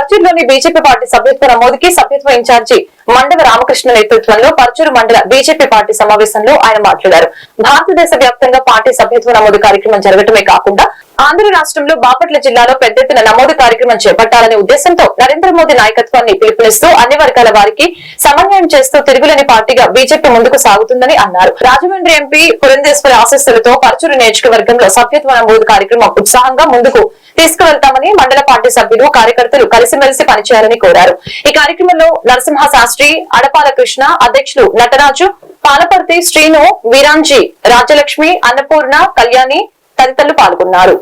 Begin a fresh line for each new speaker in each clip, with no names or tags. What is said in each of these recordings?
పర్చూరులోని BJP party సభ్యత్వ నమోదుకి సభ్యత్వ incharge Mandava Ramakrishna నేతృత్వంలో పర్చూరు మండల బీజేపీ పార్టీ సమావేశంలో ఆయన మాట్లాడారు. భారతదేశ వ్యాప్తంగా పార్టీ సభ్యత్వ నమోదు కార్యక్రమం జరగటమే కాకుండా ఆంధ్ర రాష్ట్రంలో బాపట్ల జిల్లాలో పెద్ద ఎత్తున నమోదు కార్యక్రమం చేపట్టాలనే ఉద్దేశంతో నరేంద్ర మోదీ నాయకత్వాన్ని పిలుపునిస్తూ అన్ని వర్గాల వారికి సమన్వయం చేస్తూ తిరుగులేని పార్టీగా బీజేపీ ముందుకు సాగుతుందని అన్నారు. రాజమండ్రి ఎంపీ పురంధేశ్వరి ఆశీస్సులతో పర్చూరు నియోజకవర్గంలో సభ్యత్వ నమోదు కార్యక్రమం ఉత్సాహంగా ముందుకు తీసుకువెళ్తామని మండల పార్టీ సభ్యులు కార్యకర్తలు కలిసిమెలిసి పనిచేయాలని కోరారు. ఈ కార్యక్రమంలో నరసింహ శాస్త్రి, అడపాల కృష్ణ, అధ్యక్షులు నటరాజు, పాలపర్తి శ్రీను, వీరాంజీ, రాజ్యలక్ష్మి, అన్నపూర్ణ, కళ్యాణి తదితరులు పాల్గొన్నారు.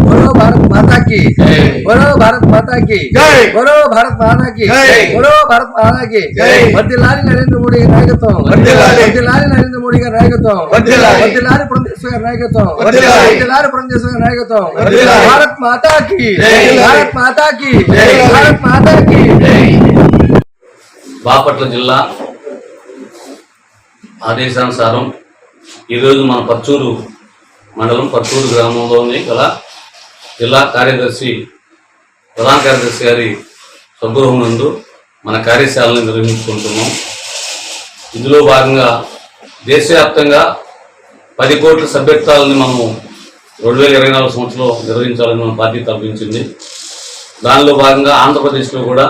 बोलो भारत माता की जय, बोलो भारत माता की जय, बोलो भारत माता की जय, बोलो भारत माता की जय। वर्धिल्लाली नरेंद्र मोदी గారి నాయకత్వం, वर्धिल्लाली नरेंद्र मोदी గారి నాయకత్వం, वर्धिल्लाली పురంధేశ్వరి గారి నాయకత్వం, वर्धिल्लाली పురంధేశ్వరి గారి నాయకత్వం। भारत माता की जय, भारत माता की जय, भारत माता की जय।
బాపట్ల జిల్లా ఆదేశానుసారం ఈరోజు మన పర్చూరు మండలం పర్చూరు గ్రామంలోని గల జిల్లా కార్యదర్శి ప్రధాన కార్యదర్శి గారి స్వగృహం నందు మన కార్యశాలను నిర్వహించుకుంటున్నాం. ఇందులో భాగంగా దేశవ్యాప్తంగా 10 కోట్ల సభ్యత్వాలని మనము 2024 సంవత్సరంలో నిర్వహించాలని మన పార్టీ తలపించింది. దానిలో భాగంగా ఆంధ్రప్రదేశ్లో కూడా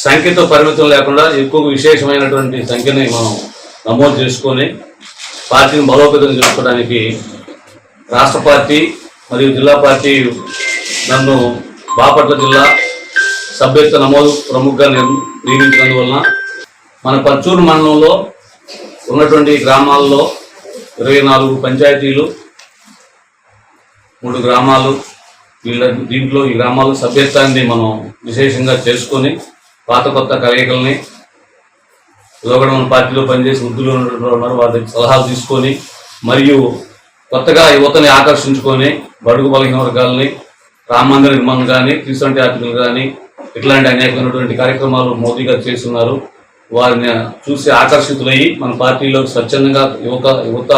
సంఖ్యతో పరిమితం లేకుండా ఎక్కువ విశేషమైనటువంటి సంఖ్యని మనం నమోదు చేసుకొని పార్టీని బలోపేతం చేసుకోవడానికి రాష్ట్ర పార్టీ మరియు జిల్లా పార్టీ నన్ను బాపట్ల జిల్లా సభ్యత్వ నమోదు ప్రముఖంగా నియమించినందువలన మన పర్చూరు మండలంలో ఉన్నటువంటి గ్రామాల్లో 24 పంచాయతీలు, 3 గ్రామాలు, దీంట్లో ఈ గ్రామాల సభ్యత్వాన్ని మనం విశేషంగా చేసుకొని పాత కొత్త కలయికల్ని లోగడ మన పార్టీలో పనిచేసి వృద్ధులు ఉన్నారు వారి సలహాలు తీసుకొని మరియు కొత్తగా యువతని ఆకర్షించుకొని బడుగు బలహీన వర్గాలని రామ మందిర నిర్మాణం కానీ, క్రిస్టియానిటీ ఆర్టికల్ కానీ ఇట్లాంటి అనేకమైనటువంటి కార్యక్రమాలు మోదీ గారు చేస్తున్నారు. వారిని చూసి ఆకర్షితులయ్యి మన పార్టీలోకి స్వచ్ఛందంగా యువత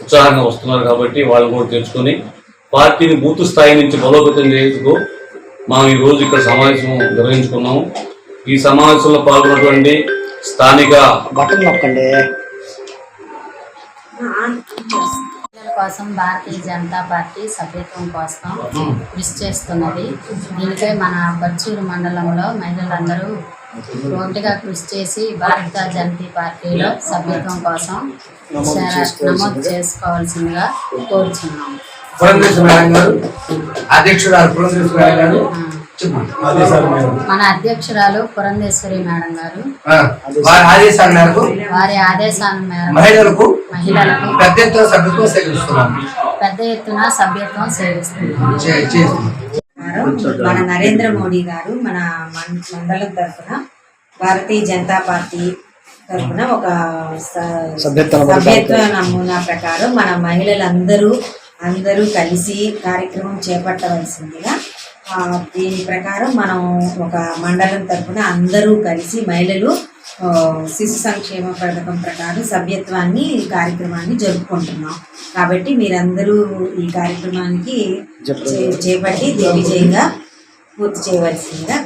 ఉత్సాహంగా వస్తున్నారు. కాబట్టి వాళ్ళు కూడా తెచ్చుకొని పార్టీని బూత్ స్థాయి నుంచి బలోపేతం చేసేందుకు మనం ఈరోజు ఇక్కడ సమావేశం నిర్వహించుకున్నాము. ఈ సమావేశంలో పాల్గొన్నటువంటి స్థానిక
కోసం భారతీయ జనతా పార్టీ సభ్యత్వం కోసం కృషి చేస్తున్నది. దీనికై మన పర్చూరు మండలంలో మహిళలందరూ ఒకటిగా కృషి చేసి భారతీయ జనతా పార్టీలో సభ్యత్వం కోసం నమోదు చేసుకోవాల్సిందిగా కోరుచున్నాము. మన అధ్యక్షురాలు పురంధేశ్వరి మేడం గారు వారి ఆదేశాల మేరకు మహిళలకు పెద్ద ఎత్తున సభ్యత్వం సేవిస్తున్నారు.
మన నరేంద్ర మోడీ గారు మన మండలం తరఫున భారతీయ జనతా పార్టీ తరఫున ఒక సభ్యత్వ నమూనా ప్రకారం మన మహిళలందరూ కలిసి కార్యక్రమం చేపట్టవలసిందిగా, దీని ప్రకారం మనం ఒక మండలం తరఫున అందరూ కలిసి మహిళలు శిశు సంక్షేమ పథకం ప్రకారం సభ్యత్వాన్ని కార్యక్రమాన్ని జరుపుకుంటున్నాం. కాబట్టి మీరందరూ ఈ కార్యక్రమానికి చేపట్టి దిగ్విజయంగా పూర్తి చేయవలసిందిగా